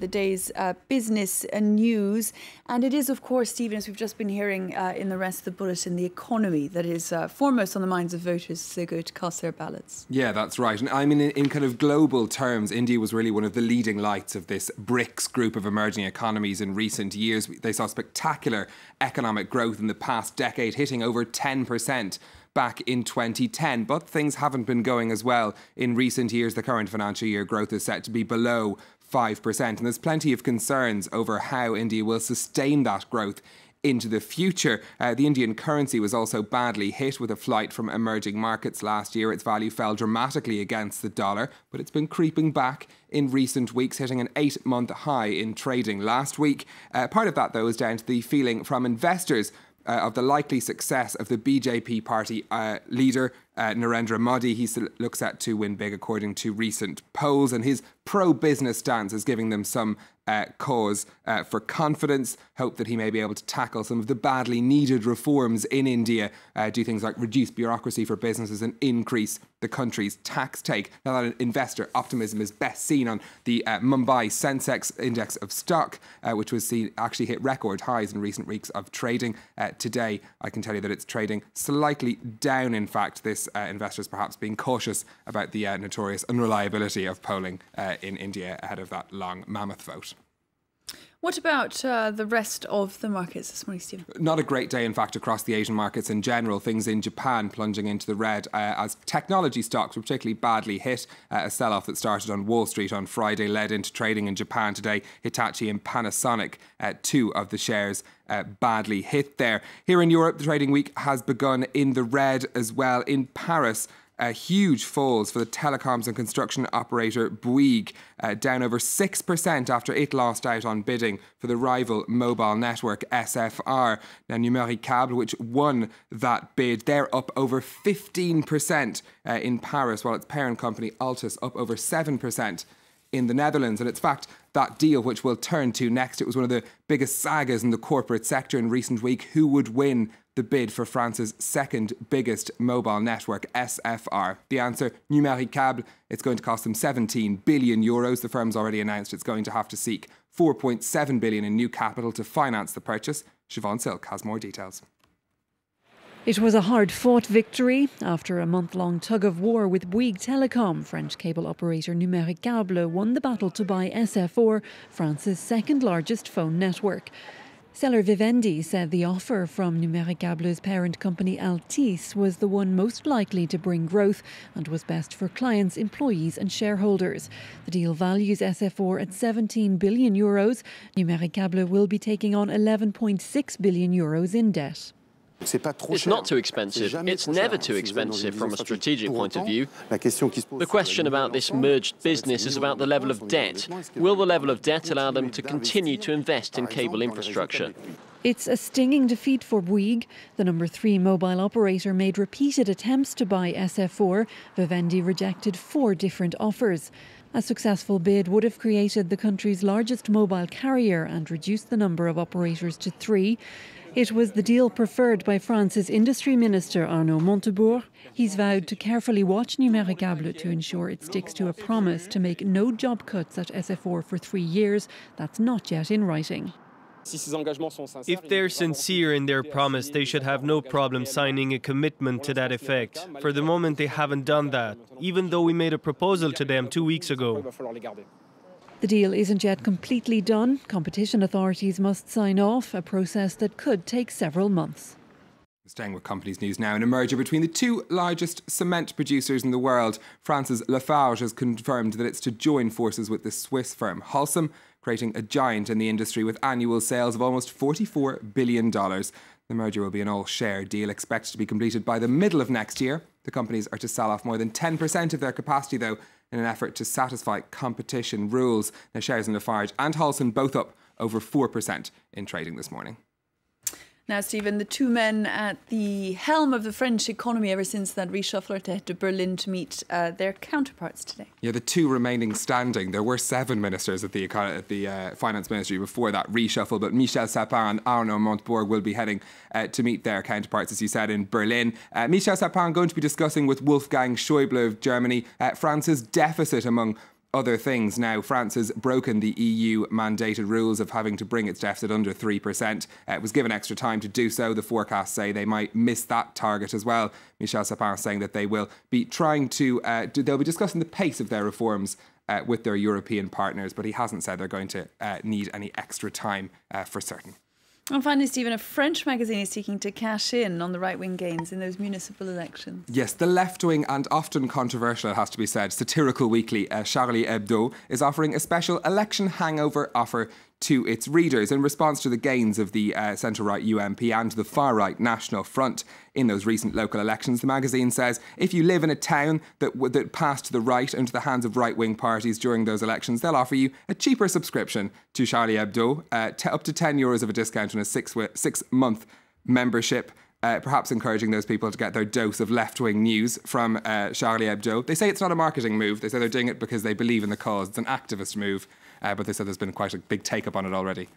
The day's business news, and it is, of course, Stephen, as we've just been hearing in the rest of the bulletin, the economy that is foremost on the minds of voters as they go to cast their ballots. Yeah, that's right. And I mean, in kind of global terms, India was really one of the leading lights of this BRICS group of emerging economies in recent years. They saw spectacular economic growth in the past decade, hitting over 10% back in 2010. But things haven't been going as well in recent years. The current financial year growth is set to be below 5%. And there's plenty of concerns over how India will sustain that growth into the future. The Indian currency was also badly hit with a flight from emerging markets last year. Its value fell dramatically against the dollar, but it's been creeping back in recent weeks, hitting an 8-month high in trading last week. Part of that, though, is down to the feeling from investors of the likely success of the BJP party leader, Narendra Modi. He looks set to win big according to recent polls, and his pro-business stance is giving them some cause for confidence, hope that he may be able to tackle some of the badly needed reforms in India, do things like reduce bureaucracy for businesses and increase the country's tax take. Now, that investor optimism is best seen on the Mumbai Sensex index of stock, which was seen actually hit record highs in recent weeks of trading. Today, I can tell you that it's trading slightly down. In fact, this investors perhaps being cautious about the notorious unreliability of polling in India ahead of that long mammoth vote. What about the rest of the markets this morning, Stephen? Not a great day, in fact, across the Asian markets in general. Things in Japan plunging into the red as technology stocks were particularly badly hit. A sell-off that started on Wall Street on Friday led into trading in Japan today. Hitachi and Panasonic, two of the shares badly hit there. Here in Europe, the trading week has begun in the red as well. In Paris, huge falls for the telecoms and construction operator Bouygues, down over 6% after it lost out on bidding for the rival mobile network SFR. Now, Numericable, which won that bid, they're up over 15% in Paris, while its parent company Altice up over 7% in the Netherlands. And it's fact that deal, which we'll turn to next, it was one of the biggest sagas in the corporate sector in recent week. Who would win the bid for France's second biggest mobile network, SFR? The answer, Numericable. It's going to cost them 17 billion euros. The firm's already announced it's going to have to seek 4.7 billion in new capital to finance the purchase. Siobhan Silk has more details. It was a hard-fought victory. After a month-long tug-of-war with Bouygues Telecom, French cable operator Numericable won the battle to buy SFR, France's second-largest phone network. Seller Vivendi said the offer from Numericable's parent company Altice was the one most likely to bring growth and was best for clients, employees and shareholders. The deal values SFR at 17 billion euros. Numericable will be taking on 11.6 billion euros in debt. It's not too expensive. It's never too expensive from a strategic point of view. The question about this merged business is about the level of debt. Will the level of debt allow them to continue to invest in cable infrastructure? It's a stinging defeat for Bouygues. The number 3 mobile operator made repeated attempts to buy SFR. Vivendi rejected 4 different offers. A successful bid would have created the country's largest mobile carrier and reduced the number of operators to 3. It was the deal preferred by France's industry minister Arnaud Montebourg. He's vowed to carefully watch Numericable to ensure it sticks to a promise to make no job cuts at SFR for 3 years. That's not yet in writing. If they're sincere in their promise, they should have no problem signing a commitment to that effect. For the moment, they haven't done that, even though we made a proposal to them 2 weeks ago. The deal isn't yet completely done. Competition authorities must sign off, a process that could take several months. Staying with companies news now, an merger between the 2 largest cement producers in the world. France's Lafarge has confirmed that it's to join forces with the Swiss firm Holcim, creating a giant in the industry with annual sales of almost $44 billion. The merger will be an all-share deal expected to be completed by the middle of next year. The companies are to sell off more than 10% of their capacity, though, in an effort to satisfy competition rules. Now, shares in Lafarge and Holcim both up over 4% in trading this morning. Now, Stephen, the 2 men at the helm of the French economy ever since that reshuffle to head to Berlin to meet their counterparts today. Yeah, the 2 remaining standing. There were 7 ministers at the finance ministry before that reshuffle, but Michel Sapin and Arnaud Montebourg will be heading to meet their counterparts, as you said, in Berlin. Michel Sapin going to be discussing with Wolfgang Schäuble of Germany France's deficit among other things. Now, France has broken the EU mandated rules of having to bring its deficit under 3%. It was given extra time to do so. The forecasts say they might miss that target as well. Michel Sapin saying that they will be trying to, they'll be discussing the pace of their reforms with their European partners, but he hasn't said they're going to need any extra time for certain. And finally, Stephen, a French magazine is seeking to cash in on the right-wing gains in those municipal elections. Yes, the left-wing and often controversial, it has to be said, satirical weekly Charlie Hebdo is offering a special election hangover offer to its readers in response to the gains of the centre-right UMP and the far-right National Front in those recent local elections. The magazine says if you live in a town that passed to the right into the hands of right-wing parties during those elections, they'll offer you a cheaper subscription to Charlie Hebdo, up to €10 of a discount on a six-month membership. Perhaps encouraging those people to get their dose of left-wing news from Charlie Hebdo. They say it's not a marketing move. They say they're doing it because they believe in the cause. It's an activist move. But they said there's been quite a big take-up on it already.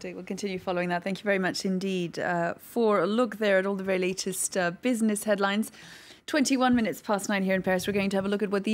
We'll continue following that. Thank you very much indeed for a look there at all the very latest business headlines. 21 minutes past 9 here in Paris. We're going to have a look at what the